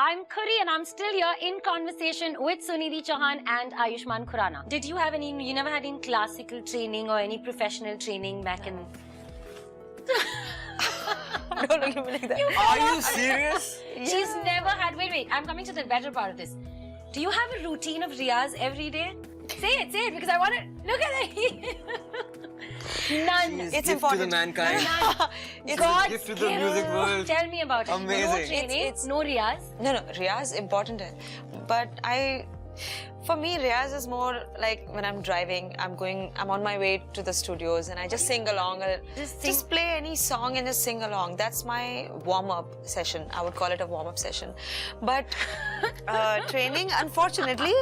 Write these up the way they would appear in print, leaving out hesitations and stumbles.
I'm Khuri and I'm still here in conversation with Sunidhi Chauhan and Ayushmann Khurrana. Did you have any, you never had any classical training or any professional training back in... Don't look at me like that. Are you serious? She's never had, wait, I'm coming to the better part of this. Do you have a routine of riyaz every day? Say it, because I want to, look at it. None. It's It's gift important. to the mankind. It's God a gift to the music world. Tell me about it. Amazing. No training, It's- no riyaz. No, riyaz important hai. But for me, riyaz is more like when I'm driving, I'm on my way to the studios and I just sing along. Just play any song and just sing along. That's my warm-up session. I would call it a warm-up session. But training, unfortunately,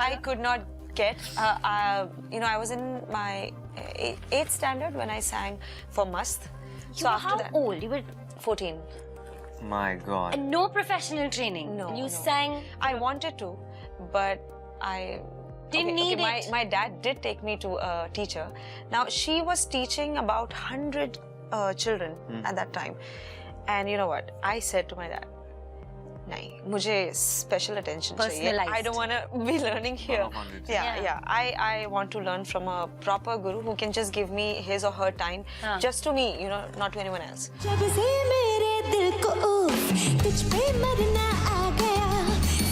I could not get. I was in my 8th standard when I sang for Mast. You were how old? You were 14. My God. and no professional training. No, You no. sang. I wanted to, but I Didn't need it. My dad did take me to a teacher. Now she was teaching about 100 children at that time, and you know what? I said to my dad, "Nahi, mujhe special attention chahiye. Personalized. I don't want to be learning here. Of 100. Yeah. I want to learn from a proper guru who can just give me his or her time, just to me, not to anyone else." जब से मेरे दिल को तुझ पे मरना आ गया,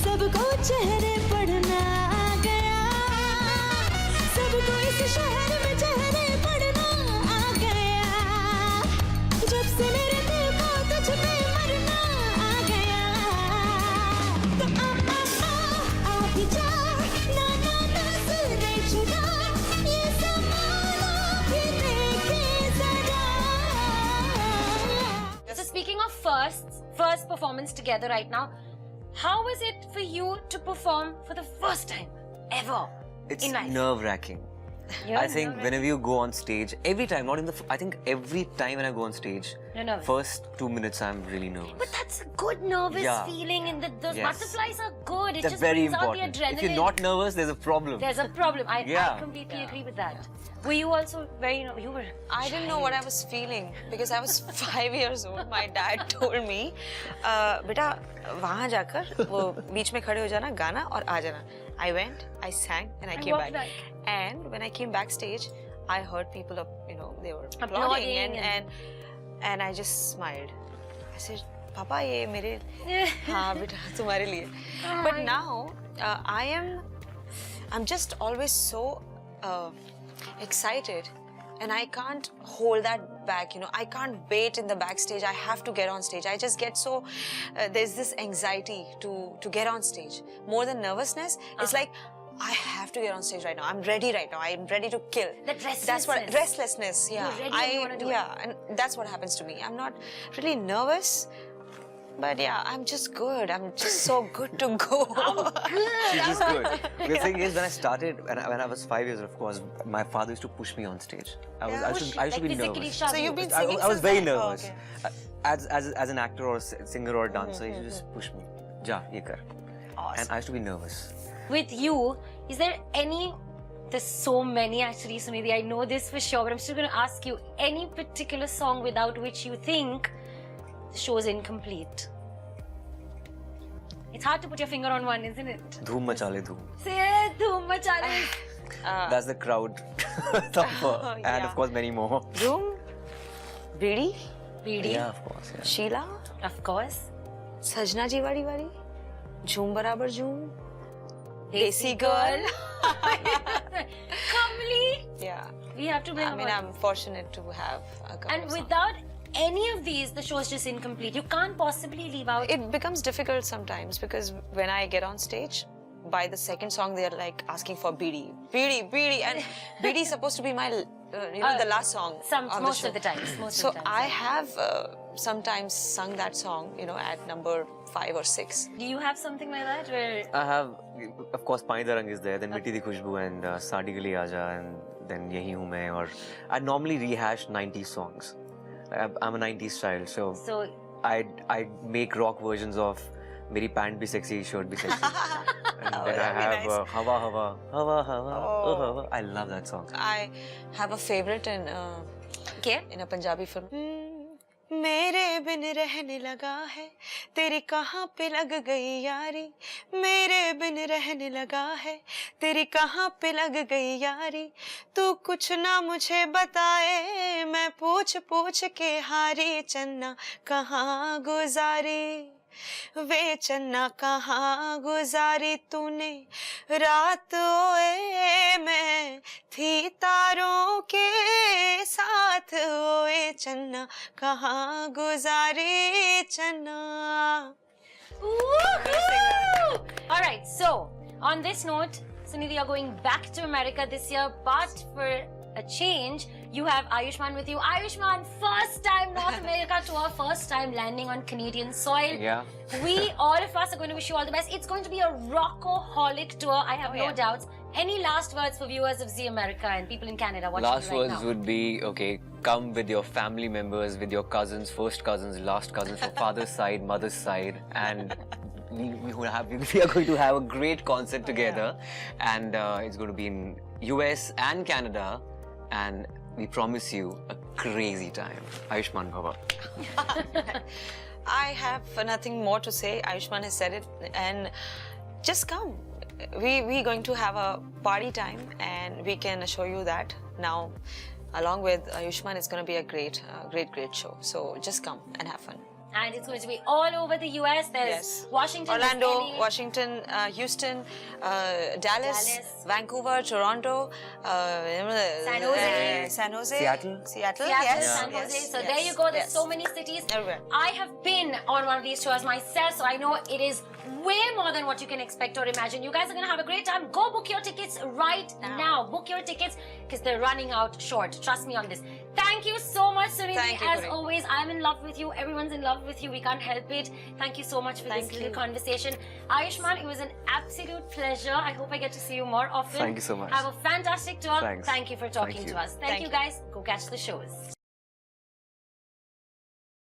सबको चेहरे पढ़ना आ गया, सबको इस शहर में चेहरे पढ़ना आ गया, जब से मेरे दिल को तुझ पे मरना आ गया, तो आ भी जा, ना सुने जुदा, ये ज़माना भी देखे ज़रा. So speaking of first performance together right now, how was it for you to perform for the first time ever It's in life? nerve-wracking. Yeah, I think whenever you go on stage, every time, not in the, I think every time when I go on stage, You're nervous. first 2 minutes I'm really nervous. But that's a good nervous Yeah. feeling, and those Yes. butterflies are good. It They're just very brings out the important. adrenaline. If you're not nervous, there's a problem. There's a problem. I Yeah. completely agree with that. Were you also very, you were... I didn't know what I was feeling because I was 5 years old. My dad told me, "बेटा वहाँ जाकर वो बीच में खड़े हो जाना, गाना और आ जाना." I went, I sang, and I came walked back. back. And when I came backstage, I heard people, they were Applauding applauding, and I just smiled. I said, "Papa, ये मेरे हाँ बेटा तुम्हारे लिए." But now I'm just always so excited, and I can't hold that back. I can't wait in the backstage. I have to get on stage. I just get so there's this anxiety to get on stage more than nervousness. It's like I have to get on stage right now. I'm ready right now. I'm ready to kill. That That's what restlessness. restlessness. Yeah, You're ready and you wanna do it. yeah, and that's what happens to me. I'm not really nervous. But yeah, I'm just good. I'm just so good to go. She's just good. The thing is, when I started, when I was 5 years, of course, my father used to push me on stage. I used to be physically nervous. shove So you. you've been I singing was since very then? Oh, nervous. okay. As an actor or a singer or a dancer, he used to just push me. Ja, ye kar. And I used to be nervous. With you, is there any... There's so many actually, Sunidhi. I know this for sure, but I'm still going to ask you, any particular song without which you think the show is incomplete? It's hard to put your finger on one, isn't it? Dhoom Machale Dhoom. Say Dhoom Machale. That's the crowd thumper. And yeah. of course, many more. Room, Bidi, Bidi. Yeah, of course. Yeah. Sheila, Of course. Sajna Ji Wadi Wadi, Jhoom Barabar Jhoom, Desi Girl. Kamli. Yeah. We have to bring I mean, about- I'm fortunate to have a couple And of songs. without any of these, the show is just incomplete. You can't possibly leave out... It becomes difficult sometimes because when I get on stage, by the second song they're like asking for Bidi, and Bidi is supposed to be my, the last song. most of the times. So I have sometimes sung that song, at number 5 or 6. Do you have something like that where... I have, of course, Pani Da Rang is there, then Mitti Di Khushbu and Saadi Gali Aaja, and then Yahi Hu Main. Or I normally rehash 90s songs. I'm a 90s child, so I make rock versions of Meri pant bhi sexy, shirt bhi sexy. And then I have nice. Hawa Hawa, Hawa Hawa, Oh. Hawa. I love that song. I have a favorite in Okay. a Punjabi film. मेरे बिन रहने लगा है, तेरी कहाँ पे लग गई यारी, मेरे बिन रहने लगा है, तेरी कहाँ पे लग गई यारी, तू कुछ ना मुझे बताए, मैं पूछ पूछ के हारी, चन्ना कहाँ गुजारी, वे चन्ना कहाँ गुजारी तूने रात, ओए मैं थी तारों के साथ, ओए चन्ना कहाँ गुजारी चन्ना. All right, so on this note, Sunidhi, you're going back to America this year, but for a change, you have Ayushmann with you. Ayushmann, first time North America tour, first time landing on Canadian soil. Yeah. We, all of us, are going to wish you all the best. It's going to be a rockaholic tour, I have no doubts. Any last words for viewers of Zee America and people in Canada watching Last right words now? would be, okay, come with your family members, with your cousins, first cousins, last cousins, from father's side, mother's side, and we are going to have a great concert together, and it's going to be in US and Canada, and we promise you a crazy time. Ayushmann Bhava. I have nothing more to say. Ayushmann has said it, and just come. We're going to have a party time, and we can assure you that now, along with Ayushmann, it's going to be a great show. So just come and have fun. And it's going to be all over the US. There's Washington, Orlando, LA, Washington, Houston, Dallas, Vancouver, Toronto, San Jose. San Jose, Seattle. Seattle, Seattle, yes, San Jose. yes, So yes, there you go. There's yes. so many cities. Everywhere. I have been on one of these tours myself, so I know it is way more than what you can expect or imagine. You guys are going to have a great time. Go book your tickets right now. Book your tickets because they're running out short. Trust me on this. Thank you so much, Sunidhi. Thank you, As Puri. always, I'm in love with you. Everyone's in love with you. We can't help it. Thank you so much for this little conversation. Ayushmann, it was an absolute pleasure. I hope I get to see you more often. Thank you so much. Have a fantastic tour. Thanks. Thank you for talking Thank to you. us. Thank you guys. Go catch the shows.